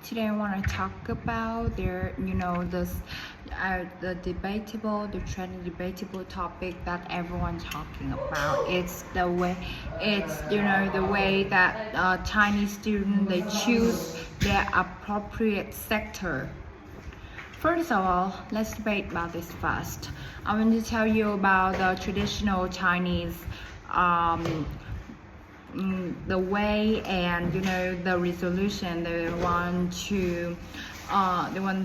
Today I want to talk about the trending debatable topic that everyone's talking about. It's the way that Chinese students they choose their appropriate sector. First of all, let's debate about this first. I want to tell you about the traditional Chinese the way and the resolution they want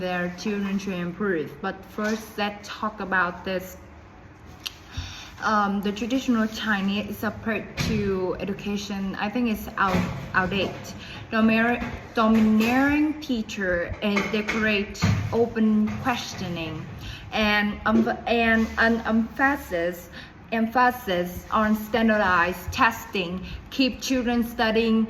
their children to improve. But first, let's talk about this. The traditional Chinese approach to education, I think, is outdated. Domineering teacher is decorate open questioning and an emphasis on standardized testing keep children studying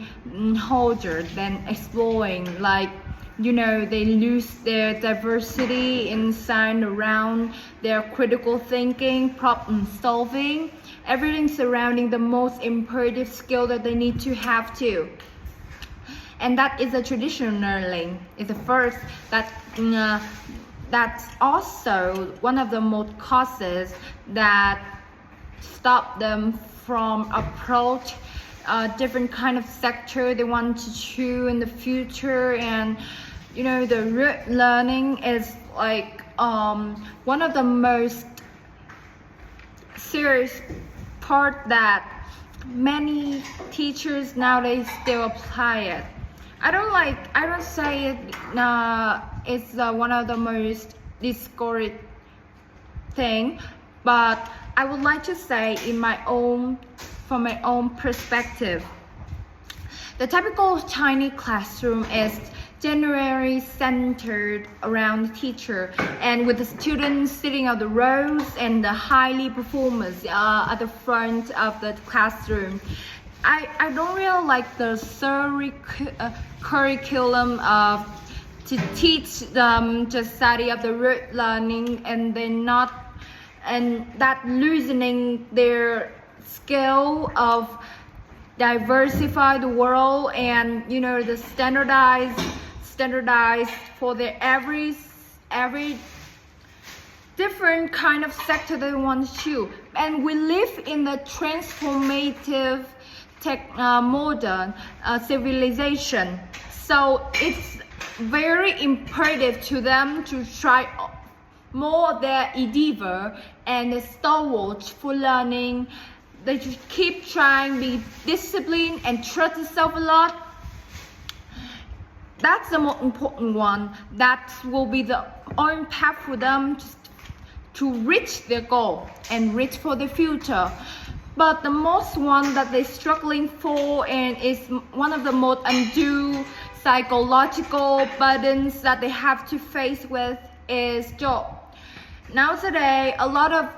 harder than exploring. They lose their diversity inside around their critical thinking, problem solving, everything surrounding the most imperative skill that they need to have too. And that is a traditional learning. It's the first that's also one of the most causes that stop them from approach different kind of sector they want to choose in the future. And the rote learning is one of the most serious part that many teachers nowadays still apply it. I don't say it it's one of the most discouraged thing, but I would like to say from my own perspective, the typical Chinese classroom is generally centered around the teacher and with the students sitting on the rows and the highly performers at the front of the classroom. I don't really like the curriculum to teach them just study of the rote learning and that loosening their skill of diversify the world and the standardized for their every different kind of sector they want to choose. And we live in the transformative modern civilization, so it's very imperative to them to try more their endeavor and stalwart for learning. They just keep trying, be disciplined and trust themselves a lot. That's the most important one. That will be the only path for them to reach their goal and reach for the future. But the most one that they're struggling for and is one of the most undue psychological burdens that they have to face with is job. Now today, a lot of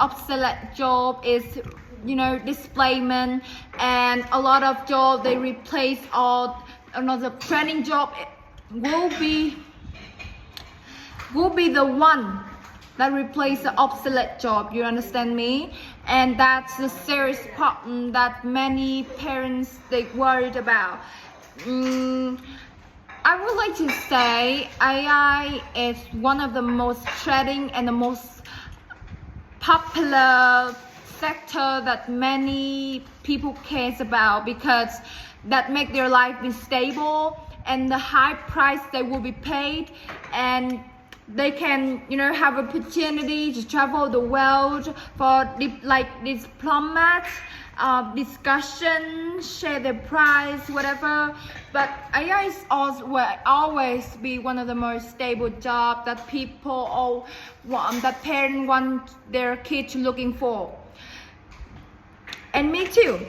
obsolete job is displacement, and a lot of job they replace all another training job will be the one that replace the obsolete job. You understand me? And that's the serious problem that many parents they worried about. I would like to say AI is one of the most trending and the most popular sector that many people cares about, because that make their life be stable and the high price they will be paid, and they can have opportunity to travel the world for diplomats, discussion, share their prize, whatever. But AI is will always be one of the most stable job that that parents want their kids looking for. And me too.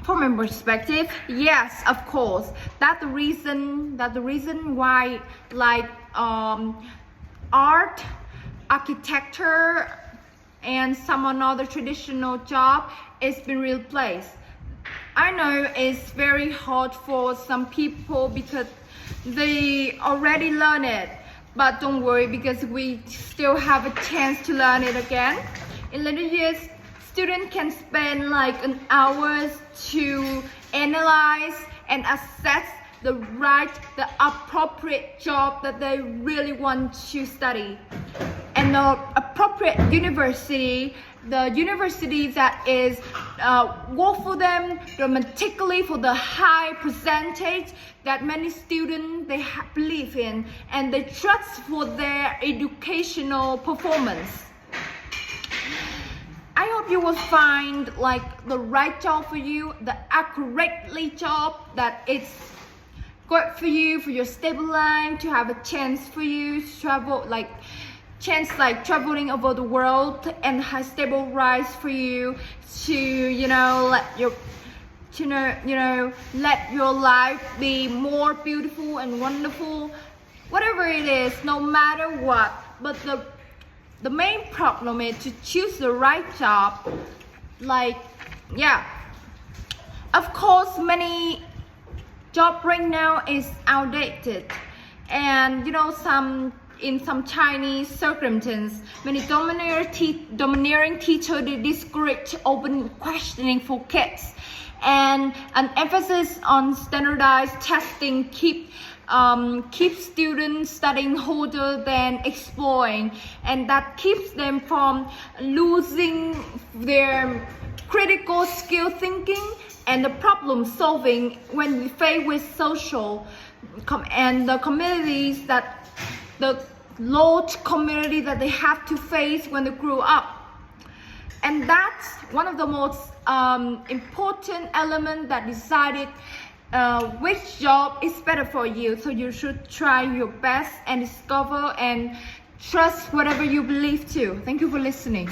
From my perspective, yes, of course. That's the reason why art, architecture, and some another traditional job is been replaced. I know it's very hard for some people because they already learn it, but don't worry, because we still have a chance to learn it again. In later years, students can spend an hour to analyze and assess the appropriate job that they really want to study. And the appropriate university, the university that is work for them dramatically for the high percentage that many students they believe in and they trust for their educational performance. I hope you will find like the right job for you, the accurately job that it's good for you, for your stable life, to have a chance for you to travel, like traveling over the world and have stable rise for you to let your life be more beautiful and wonderful, whatever it is, no matter what. But the main problem is to choose the right job. Of course, many job right now is outdated, and in some Chinese circumstances, many domineering teachers they discourage open questioning for kids, and an emphasis on standardized testing keep students studying harder than exploring, and that keeps them from losing their critical skill thinking and the problem solving when we face with social and the communities that the large community that they have to face when they grow up. And that's one of the most important elements that decided which job is better for you. So you should try your best and discover and trust whatever you believe to. Thank you for listening.